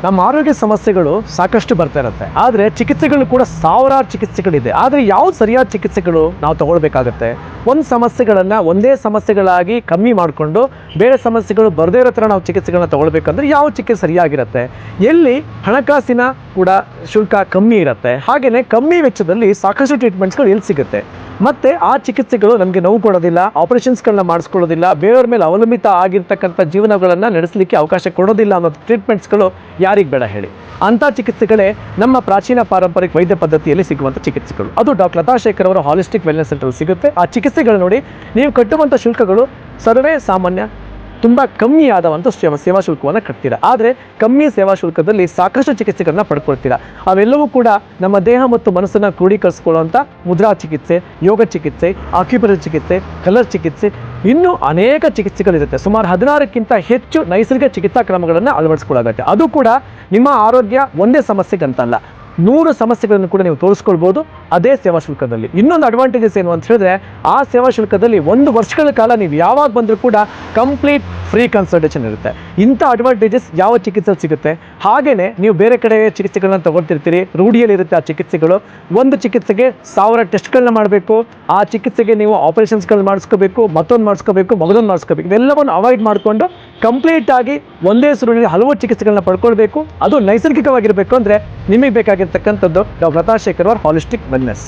ನಮ್ಮ ಆರೋಗ್ಯ ಸಮಸ್ಯೆಗಳು ಸಾಕಷ್ಟು ಬರ್ತಾ ಇರುತ್ತೆ, ಆದರೆ ಚಿಕಿತ್ಸೆಗಳು ಕೂಡ ಸಾವಿರಾರು ಚಿಕಿತ್ಸೆಗಳಿದೆ. ಆದರೆ ಯಾವ ಸರಿಯಾದ ಚಿಕಿತ್ಸೆಗಳು ನಾವು ತಗೊಳ್ಬೇಕಾಗತ್ತೆ? ಒಂದು ಸಮಸ್ಯೆಗಳನ್ನು ಒಂದೇ ಸಮಸ್ಯೆಗಳಾಗಿ ಕಮ್ಮಿ ಮಾಡಿಕೊಂಡು ಬೇರೆ ಸಮಸ್ಯೆಗಳು ಬರದೇ ಇರೋ ಥರ ನಾವು ಚಿಕಿತ್ಸೆಗಳನ್ನ ತಗೊಳ್ಬೇಕಂದ್ರೆ ಯಾವ ಚಿಕಿತ್ಸೆ ಸರಿಯಾಗಿರುತ್ತೆ? ಎಲ್ಲಿ ಹಣಕಾಸಿನ ಕೂಡ ಶುಲ್ಕ ಕಮ್ಮಿ ಇರುತ್ತೆ, ಹಾಗೆಯೇ ಕಮ್ಮಿ ವೆಚ್ಚದಲ್ಲಿ ಸಾಕಷ್ಟು ಟ್ರೀಟ್ಮೆಂಟ್ಸ್ಗಳು ಎಲ್ಲಿ ಸಿಗುತ್ತೆ, ಮತ್ತು ಆ ಚಿಕಿತ್ಸೆಗಳು ನಮಗೆ ನೋವು ಕೊಡೋದಿಲ್ಲ, ಆಪರೇಷನ್ಸ್ಗಳನ್ನ ಮಾಡಿಸ್ಕೊಳ್ಳೋದಿಲ್ಲ, ಬೇರೆಯವ್ರ ಮೇಲೆ ಅವಲಂಬಿತ ಆಗಿರ್ತಕ್ಕಂಥ ಜೀವನಗಳನ್ನು ನಡೆಸಲಿಕ್ಕೆ ಅವಕಾಶ ಕೊಡೋದಿಲ್ಲ ಅನ್ನೋ ಟ್ರೀಟ್ಮೆಂಟ್ಸ್ಗಳು ಯಾರಿಗೆ ಬೇಡ ಹೇಳಿ? ಅಂಥ ಚಿಕಿತ್ಸೆಗಳೇ ನಮ್ಮ ಪ್ರಾಚೀನ ಪಾರಂಪರಿಕ ವೈದ್ಯ ಪದ್ಧತಿಯಲ್ಲಿ ಸಿಗುವಂಥ ಚಿಕಿತ್ಸೆಗಳು. ಅದು ಡಾಕ್ಟರ್ ಲತಾ ಶೇಖರ್ ಅವರ ಹಾಲಿಸ್ಟಿಕ್ ವೆಲ್ನೆಸ್ ಸೆಂಟರ್ ಸಿಗುತ್ತೆ. ಆ ಚಿಕಿತ್ಸೆಗಳು ನೋಡಿ, ನೀವು ಕಟ್ಟುವಂಥ ಶುಲ್ಕಗಳು ಸರ್ವೇ ಸಾಮಾನ್ಯ ತುಂಬ ಕಮ್ಮಿ ಆದವಂಥ ಸೇವಾ ಶುಲ್ಕವನ್ನು ಕಟ್ತೀರಾ. ಆದರೆ ಕಮ್ಮಿ ಸೇವಾ ಶುಲ್ಕದಲ್ಲಿ ಸಾಕಷ್ಟು ಚಿಕಿತ್ಸೆಗಳನ್ನ ಪಡ್ಕೊಳ್ತೀರಾ. ಅವೆಲ್ಲವೂ ಕೂಡ ನಮ್ಮ ದೇಹ ಮತ್ತು ಮನಸ್ಸನ್ನು ಕ್ರೋಢೀಕರಿಸಿಕೊಳ್ಳುವಂಥ ಮುದ್ರಾ ಚಿಕಿತ್ಸೆ, ಯೋಗ ಚಿಕಿತ್ಸೆ, ಆಕ್ಯುಪ್ರೆಷರ್ ಚಿಕಿತ್ಸೆ, ಕಲರ್ ಚಿಕಿತ್ಸೆ, ಇನ್ನೂ ಅನೇಕ ಚಿಕಿತ್ಸೆಗಳಿರುತ್ತೆ. ಸುಮಾರು 16ಕ್ಕಿಂತ ಹೆಚ್ಚು ನೈಸರ್ಗಿಕ ಚಿಕಿತ್ಸಾ ಕ್ರಮಗಳನ್ನು ಅಳವಡಿಸ್ಕೊಳ್ಳಾಗತ್ತೆ. ಅದು ಕೂಡ ನಿಮ್ಮ ಆರೋಗ್ಯ ಒಂದೇ ಸಮಸ್ಯೆಗಂತಲ್ಲ, 100 ಸಮಸ್ಯೆಗಳನ್ನು ಕೂಡ ನೀವು ತೋರಿಸ್ಕೊಳ್ಬೋದು ಅದೇ ಸೇವಾ ಶುಲ್ಕದಲ್ಲಿ. ಇನ್ನೊಂದು ಅಡ್ವಾಂಟೇಜಸ್ ಏನು ಅಂತ ಹೇಳಿದ್ರೆ, ಆ ಸೇವಾ ಶುಲ್ಕದಲ್ಲಿ 1 ವರ್ಷಗಳ ಕಾಲ ನೀವು ಯಾವಾಗ ಬಂದರೂ ಕೂಡ ಕಂಪ್ಲೀಟ್ ಫ್ರೀ ಕನ್ಸಲ್ಟೇಷನ್ ಇರುತ್ತೆ. ಇಂಥ ಅಡ್ವಾಂಟೇಜಸ್ ಯಾವ ಚಿಕಿತ್ಸೆಯಲ್ಲಿ ಸಿಗುತ್ತೆ? ಹಾಗೆಯೇ ನೀವು ಬೇರೆ ಕಡೆ ಚಿಕಿತ್ಸೆಗಳನ್ನ ತಗೊಳ್ತಿರ್ತೀರಿ, ರೂಢಿಯಲ್ಲಿರುತ್ತೆ ಆ ಚಿಕಿತ್ಸೆಗಳು. ಒಂದು ಚಿಕಿತ್ಸೆಗೆ 1000 ಟೆಸ್ಟ್ಗಳನ್ನ ಮಾಡಬೇಕು, ಆ ಚಿಕಿತ್ಸೆಗೆ ನೀವು ಆಪರೇಷನ್ಸ್ಗಳನ್ನ ಮಾಡಿಸ್ಕೋಬೇಕು, ಮತ್ತೊಂದು ಮಾಡಿಸ್ಕೋಬೇಕು, ಮಗದೊಂದು ಮಾಡಿಸ್ಕೋಬೇಕು. ಇವೆಲ್ಲವನ್ನು ಅವಾಯ್ಡ್ ಮಾಡಿಕೊಂಡು ಕಂಪ್ಲೀಟಾಗಿ ಒಂದೇ ಸುರುಳಿನಲ್ಲಿ ಹಲವು ಚಿಕಿತ್ಸೆಗಳನ್ನ ಪಡ್ಕೊಳ್ಬೇಕು. ಅದು ನೈಸರ್ಗಿಕವಾಗಿರಬೇಕು ಅಂದರೆ ನಿಮಗೆ ಬೇಕಾಗಿರ್ತಕ್ಕಂಥದ್ದು ಡಾಕ್ಟರ್ ಲತಾ ಶೇಖರ್ ಅವರ ಹಾಲಿಸ್ಟಿಕ್ ವೆಲ್ನೆಸ್.